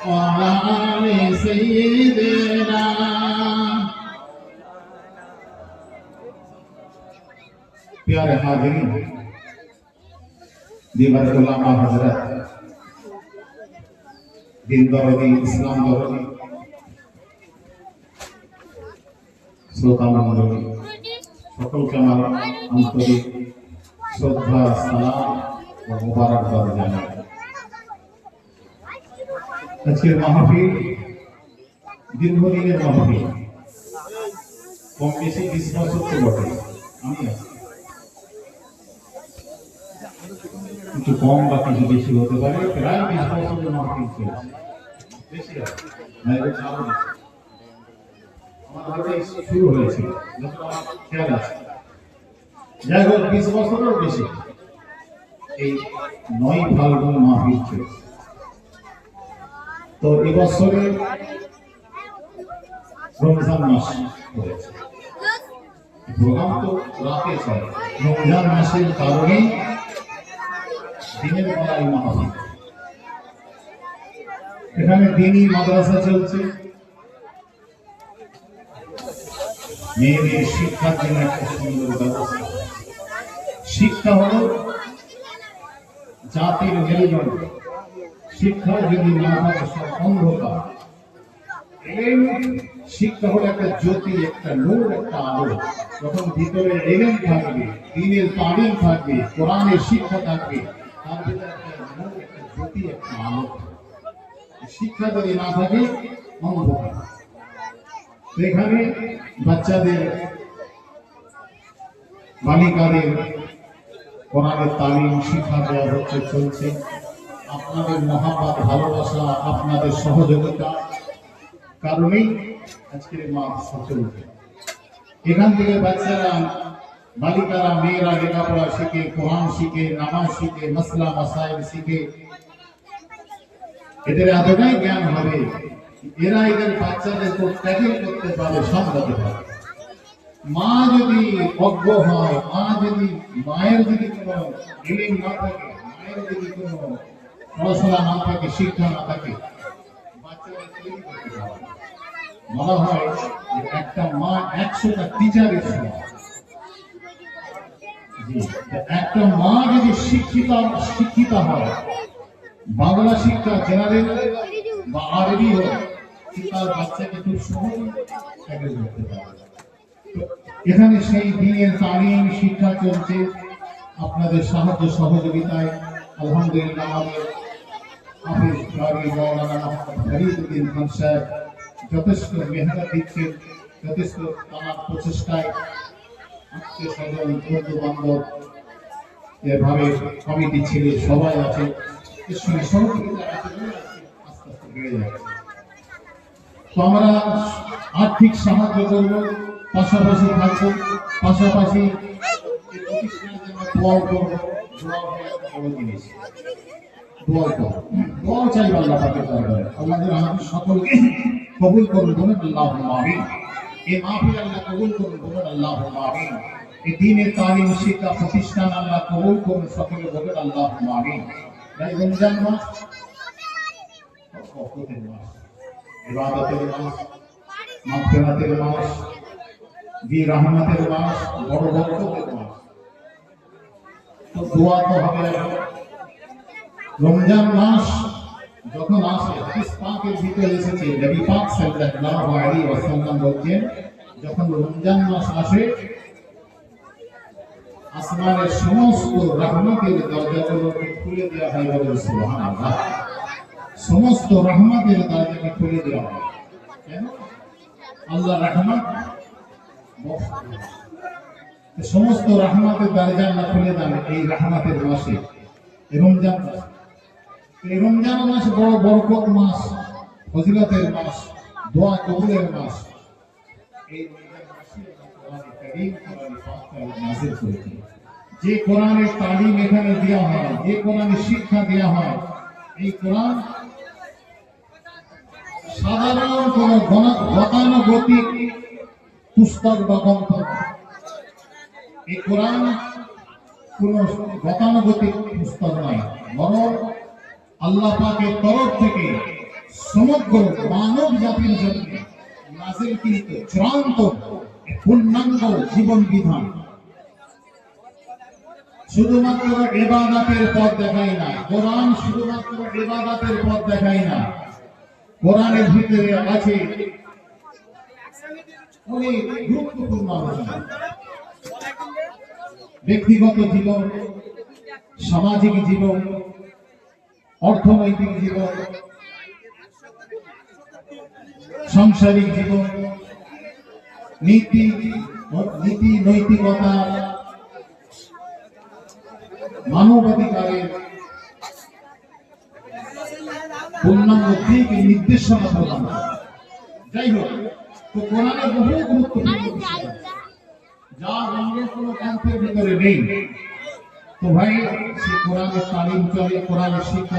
وعلى آل سيدنا प्यारे हाजिरीन दीवार उलमा हजरत दिन दरदी इस्लाम दरदी श्रोता मंडली সকলকে আমার আন্তরিক শ্রদ্ধা সালাম ও মুবারকবাদ জানাই। আজকের মাহফিল দীর্ঘদিনের মাহফিল, কম বেশি 20 বছর তো বটে। আমি কিছু কম বা কিছু বেশি হতে পারে, প্রায় 20 বছরের মাহফিল চলছে। বেশি না, আমার হাতে শুরু হয়েছিল যখন আমার খেয়াল আছে। যাই হোক, 20 বছরেরও বেশি এই 9 ফাল্গুন মাহফিল চলছে। তো এবছরে রমজান মাস পড়েছে, প্রোগ্রাম তো রাতে চলে। রমজান মাসের কারণে দিনের বেলায় মাহফিল। এখানে দিনী মাদ্রাসা চলছে, মেয়েদের শিক্ষার জন্য একটা সুন্দর ব্যবস্থা। শিক্ষা হলো জাতির মেরুদণ্ড। শিক্ষা যদি না থাকে সব অন্ধকার। শিক্ষা হলো একটা জ্যোতি, একটা নূর, একটা আলো। যখন ভিতরে এলেম থাকবে, দ্বীনের তালিম থাকবে, কোরআনের শিক্ষা থাকবে, তার ভিতরে একটা নূর, একটা জ্যোতি, একটা আলো। শিক্ষা যদি না থাকে অন্ধকার। এখানে বাচ্চাদের, বালিকাদের কোরআনের তালিম শিক্ষা দেওয়া হচ্ছে, চলছে। আপনাদের মহাব্বত, ভালোবাসা, আপনাদের সহযোগিতা কারণেই আজকের মাদ্রাসা চলছে। এখান থেকে বাচ্চারা, বালিকারা, মেয়েরা লেখাপড়া শিখে, কোরআন শিখে, নামাজ শিখে, মাসলা মাসাইল শিখে। এদের এতটাই জ্ঞান হবে, এরা এদের বাচ্চাদেরকে ট্যাকেল করতে পারে, সামলাতে পারে। মা যদি অজ্ঞ হয়, মায়ের যদি কোনো ইলম না থাকে, মায়ের যদি কোনো পড়াশোনা না থাকে, শিক্ষা না থাকে, বাচ্চারা তৈরি করতে পারে। বলা হয় যে একটা মা 100টা টিচারের সমান। একটা মা যদি শিক্ষিত হয়, বাংলা শিক্ষা জেনারেল বা আরবি হয়, তার বাচ্চাকে খুব সহজে ট্যাকেল করতে পারে। এখানে সেই দিনের তালিম শিক্ষা চলছে আপনাদের সাহায্য সহযোগিতায়। আলহামদুলিল্লাহ, আমাদের হাফেজ কারি মাওলানা মোহাম্মদ ফরিদউদ্দিন খান সাহেব যথেষ্ট মেহনত দিচ্ছেন, যথেষ্ট তার প্রচেষ্টায় আত্মীয় স্বজন, বন্ধু বান্ধব, এভাবে কমিটি ছেলে সবাই আছে, এর সঙ্গে সহযোগিতা আস্তে আস্তে বেড়ে যাচ্ছে। তো আমরা আর্থিক সাহায্য করব, পাশাপাশি থাকবো, পাশাপাশি প্রতিষ্ঠানের জন্য দোয়া করবো। দোয়া হলো একটা বড় জিনিস। দোয়া চাই আল্লাহ পাকের দরবারে। আল্লাহ আমাদের সকলকে কবুল করুন, বলুন আল্লাহুম্মা আমিন। এই মাহফিল আল্লাহ কবুল করুন, বলুন আল্লাহুম্মা আমিন। এই দ্বীনের তালিম শিক্ষা প্রতিষ্ঠান আল্লাহ কবুল করুন, সকলে বলুন আল্লাহুম্মা আমিন। তাই রমজান মাস বরকতের মাস, ইবাদতের মাস, মাগফিরাতের মাস, রহমতের মাস, বড় বরকতের মাস। তো দোয়া তো হবে। রমজান মাস যখন আসে, হাদিস পাকের ভিতরে এসেছে, নবী পাক সাল্লাল্লাহু আলাইহি ওয়াসাল্লাম বলেন, যখন রমজান মাস আসে, আসমানের সমস্ত রহমতের দরজাগুলোকে খুলে দেওয়া হয়। বলে সুবহানাল্লাহ। সমস্ত রহমতের দরজাকে খুলে দেওয়া হয়। কেন? আল্লাহ রহমত, সমস্ত রহমতের দরজা আল্লাহ খুলে দেন এই রহমতের মাসে, রমজান মাস। এই রমজান মাস বড় বরকত মাস, ফজিলতের মাস, দোয়া কবুলের মাস। এই রমজান মাসে কোরআনে কারীম, কোরআনে পাক নাযিল করেছে। যে কোরআনের তালিম এখানে দেওয়া হয়, যে কোরআনের শিক্ষা দেওয়া হয়, এই কোরআন সাধারণ কোন গতানুগতিক পুস্তক বা গ্রন্থ। এই কোরআন কোন গতানুগতিক পুস্তক নয়, বরং আল্লাহ পাকের তরফ থেকে সমগ্র মানব জাতির জন্য নাজিলকৃত চূড়ান্ত পূর্ণাঙ্গ জীবন বিধান। শুধুমাত্র ইবাদতের পথ দেখায় না, কোরআন শুধুমাত্র ইবাদতের পথ দেখায় না, কোরআনের ভিতরে আছে অনেক গুরুত্বপূর্ণ আলোচনা। ব্যক্তিগত জীবন, সামাজিক জীবন, অর্থনৈতিক জীবন, সাংসারিক জীবন, নীতি নৈতিকতা, মানবাধিকারের পূর্ণাঙ্গ দিক নির্দেশনা প্রদান। যাই হোক, তো কোরআনে বহু গুরুত্বপূর্ণ বিষয় যা অন্য কোনো গ্রন্থের ভিতরে নেই। তো ভাই, সে কোরআনের তালিম চলে, কোরআনের শিক্ষা